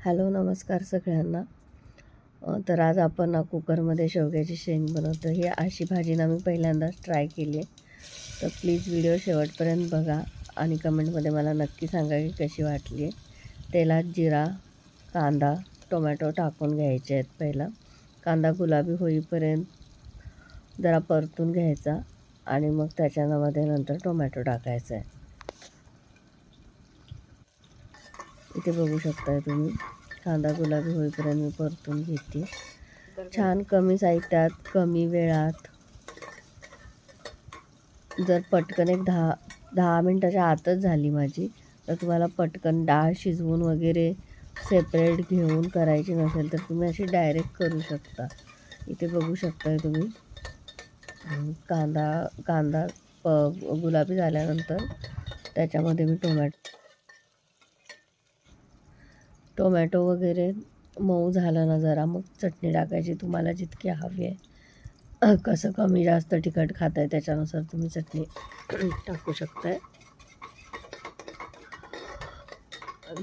Hello नमस्कार सगळ्यांना. तर आज आपण ना कुकरमध्ये शेवग्याची शेंग बनवतो. ही अशी भाजी ना मी पहिल्यांदाच ट्राय केली आहे. तर प्लीज व्हिडिओ शेवटपर्यंत बघा आणि कमेंटमध्ये मला नक्की सांगा की कशी वाटली आहे. तेलात जिरा, कांदा, टोमॅटो टाकून घ्यायचे आहेत. पहिला कांदा गुलाबी होईपर्यंत जरा परतून घ्यायचा आणि मग त्याच्यामध्ये नंतर टोमॅटो टाकायचा आहे. इथे बघू शकताय तुम्ही, कांदा गुलाबी होईपर्यंत मी परतून घेते. छान कमी साहित्यात कमी वेळात. जर पटकन एक 10 मिनटाच्या आतच झाली माझी, तर तुम्हाला पटकन डाळ शिजवून वगैरे सेपरेट घेऊन करायची नसेल तर तुम्ही अशी डायरेक्ट करू शकता. इथे बघू शकताय तुम्ही, कांदा गुलाबी झाल्यानंतर त्याच्यामध्ये मी टोमॅटो वगैरे मऊ झालं ना जरा, मग चटणी टाकायची. तुम्हाला जितकी हवी आहे, कसं कमी जास्त तिखट खात आहे त्याच्यानुसार तुम्ही चटणी टाकू शकताय.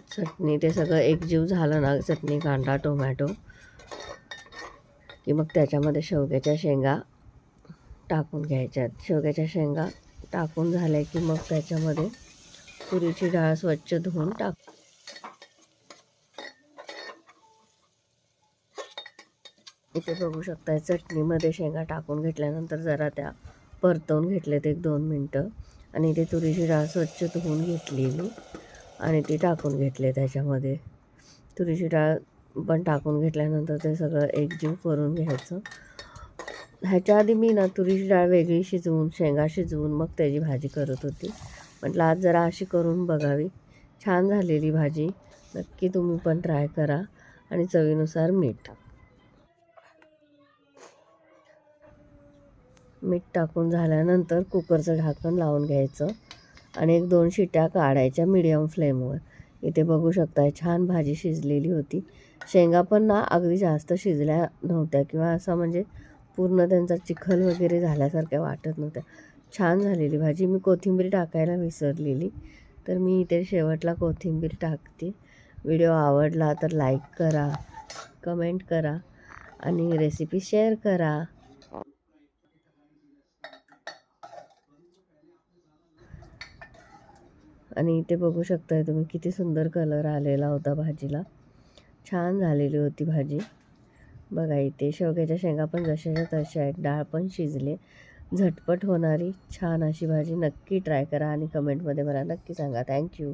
चटणी ते सगळं एकजीव झालं ना, चटणी कांदा टोमॅटो, की मग त्याच्यामध्ये शेवग्याच्या शेंगा टाकून घ्यायच्यात. शेवग्याच्या शेंगा टाकून झाल्या की मग त्याच्यामध्ये तुरीची डाळ स्वच्छ धुवून इथे बघू शकताय, चटणीमध्ये शेंगा टाकून घेतल्यानंतर जरा त्या परतवून घेतल्यात 1-2 मिनटं आणि इथे तुरीची डाळ स्वच्छ धुवून घेतलेली आणि ती टाकून घेतली. त्याच्यामध्ये तुरीची डाळ पण टाकून घेतल्यानंतर ते सगळं एकजीव करून घ्यायचं. ह्याच्या आधी मी ना तुरीची डाळ वेगळी शिजवून शेंगा शिजवून मग त्याची भाजी करत होती. म्हटलं आज जरा अशी करून बघावी. छान झालेली भाजी. नक्की तुम्ही पण ट्राय करा. आणि चवीनुसार मीठ टाकून झाल्यानंतर कुकरचं झाकण लावून घ्यायचं आणि 1-2 शिट्या काढायच्या मीडियम फ्लेमवर. इथे बघू शकताय, छान भाजी शिजलेली होती. शेंगा पण ना अगदी जास्त शिजल्या नव्हत्या किंवा असं म्हणजे पूर्ण त्यांचा चिखल वगैरे झाल्यासारख्या वाटत नव्हत्या. छान झालेली भाजी. मी कोथिंबीर टाकायला विसरलेली, तर मी इथे शेवटला कोथिंबीर टाकते. व्हिडिओ आवडला तर लाईक करा, कमेंट करा आणि रेसिपी शेअर करा. आणि इथे बघू शकताय तुम्ही, किती सुंदर कलर आलेला होता भाजीला. छान झालेली होती भाजी. बघा इथे शेवग्याच्या शेंगा पण जशाच्या तशा आहेत, डाळ पण शिजले. झटपट होणारी छान अशी भाजी. नक्की ट्राय करा आणि कमेंटमध्ये मला नक्की सांगा. थँक्यू.